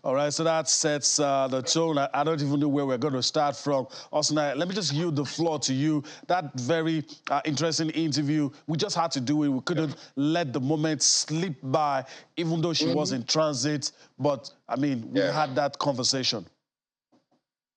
All right, so that sets the tone. I don't even know where we're going to start from. Also, now, let me just yield the floor to you. That very interesting interview, we just had to do it. We couldn't let the moment slip by, even though she was in transit. But, I mean, we had that conversation.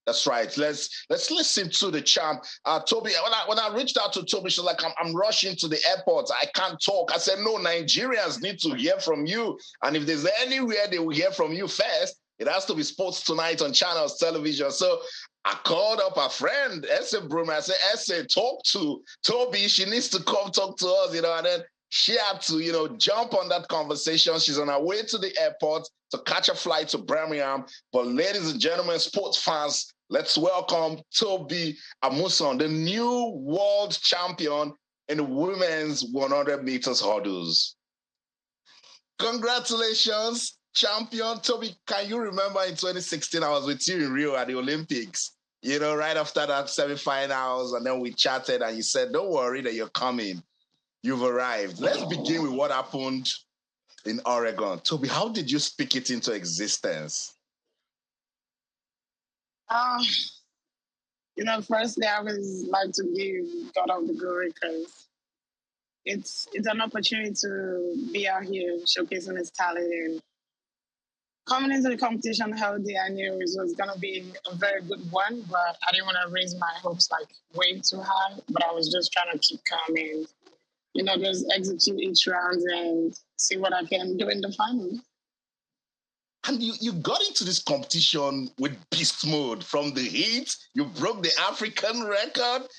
That's right. Let's listen to the champ. Tobi, when I reached out to Tobi, she's like, I'm rushing to the airport. I can't talk. I said, no, Nigerians need to hear from you. And if there's anywhere they will hear from you first, it has to be Sports Tonight on Channels Television. So I called up a friend, Ese Brumer. I said, Ese, talk to Tobi. She needs to come talk to us, and then she had to, jump on that conversation. She's on her way to the airport to catch a flight to Birmingham. But ladies and gentlemen, sports fans, let's welcome Tobi Amusan, the new world champion in the women's 100 meters hurdles. Congratulations, champion. Tobi, can you remember in 2016, I was with you in Rio at the Olympics? Right after that semifinals, and then we chatted and you said, don't worry that you're coming. You've arrived. Let's begin with what happened in Oregon. Tobi, how did you speak it into existence? Firstly, I would like to give God all the glory because it's an opportunity to be out here showcasing his talent. And coming into the competition healthy, I knew it was going to be a very good one, but I didn't want to raise my hopes way too high. But I was just trying to keep calm and, just execute each round and see what I can do in the final. And you got into this competition with beast mode. From the heat, you broke the African record.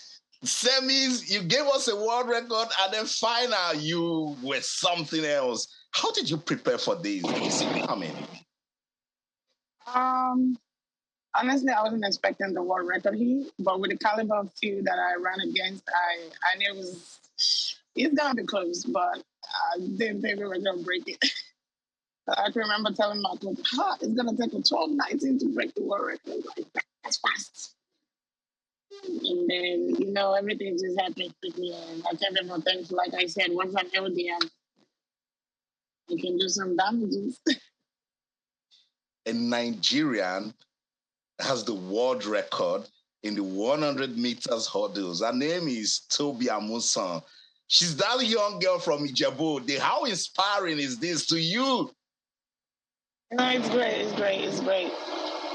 Semis, you gave us a world record. And then final, you were something else. How did you prepare for this? Did you see it coming? Honestly, I wasn't expecting the world record heat. But with the caliber of field that I ran against, I knew it's going to be close. But I didn't think we were going to break it. I can remember telling my coach, it's going to take a 12:19 to break the world record. That's fast. And then, everything just happened quickly. And I can't be more thankful. Like I said, once I'm healthy, I can do some damages. A Nigerian has the world record in the 100 meters hurdles. Her name is Tobi Amusan. She's that young girl from Ijebu. How inspiring is this to you? It's great.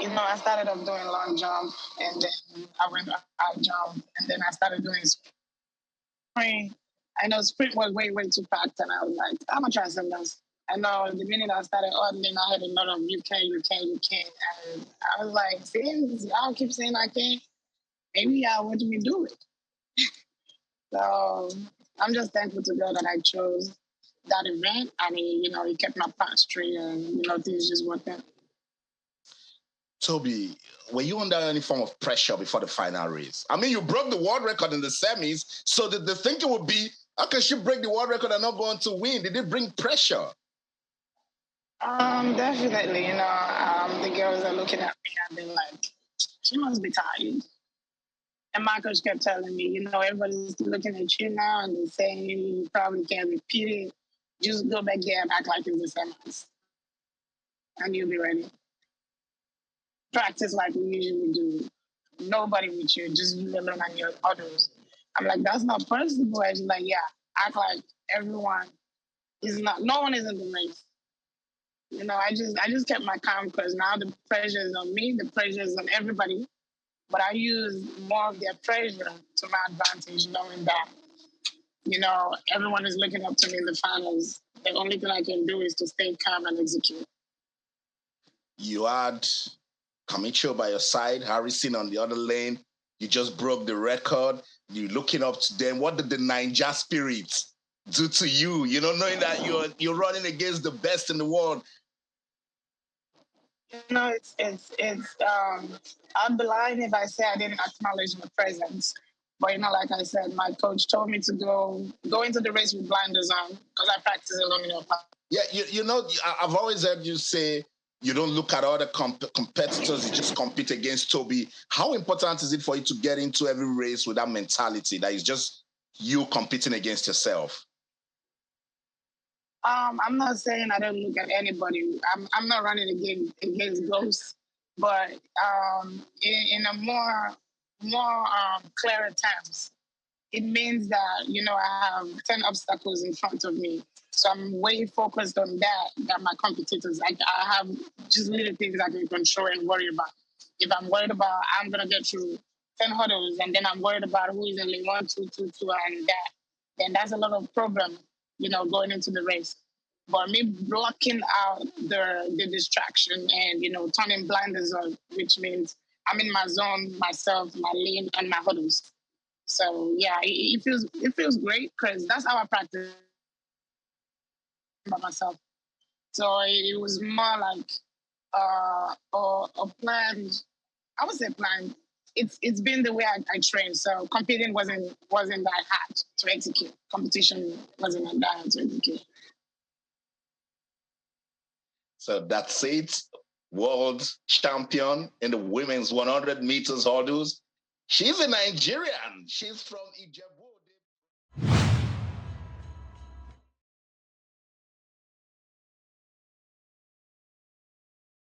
I started off doing long jump, and then I went high jump, and then I started doing sprint. I know sprint was way too packed, and I was like, I'm going to try something else. I know the minute I started auditing, I had a lot of you can. And I was like, see, y'all keep saying I can't. Maybe y'all want me to do it. So I'm just thankful to God that I chose that event. I mean, it kept my path straight and, things just worked out. Tobi, were you under any form of pressure before the final race? I mean, you broke the world record in the semis, so the thinking would be, how can she break the world record and not go on to win? Did it bring pressure? Definitely. The girls are looking at me and they're like, she must be tired. And my coach kept telling me, everybody's looking at you now and they're saying you probably can't repeat it. Just go back there and act like it's the semis. And you'll be ready. Practice like we usually do. Nobody with you, just you alone and your others. I'm like, that's not possible. She's like, yeah, act like everyone is not, no one is in the race. I just kept my calm because now the pressure is on me, the pressure is on everybody. But I use more of their pressure to my advantage, knowing that, everyone is looking up to me in the finals. The only thing I can do is to stay calm and execute. You had Kamicho by your side, Harrison on the other lane. You just broke the record. You're looking up to them. What did the Ninja spirit do to you? Knowing that you're running against the best in the world. I'd be lying if I say I didn't acknowledge my presence. But like I said, my coach told me to go into the race with blinders on because I practice alone in your park. Yeah, I've always heard you say you don't look at other competitors, you just compete against Tobi. How important is it for you to get into every race with that mentality that is just you competing against yourself? I'm not saying I don't look at anybody. I'm not running against ghosts, but in a more clearer terms, it means that I have 10 obstacles in front of me. So I'm way focused on that than my competitors. I have just little things I can control and worry about. If I'm worried about I'm gonna get through 10 hurdles and then I'm worried about who is in lane 1, 2, 2, 2 and that, then that's a lot of problem, going into the race. But me blocking out the distraction and turning blinders on, which means I'm in my zone, myself, my lane, and my hurdles. So yeah, it feels great because that's how I practice by myself. So it was more like a planned. I would say planned. It's been the way I train. So competing wasn't that hard to execute. Competition wasn't that hard to execute. So that's it. World champion in the women's 100 meters hurdles. She's a Nigerian. She's from Ijebu.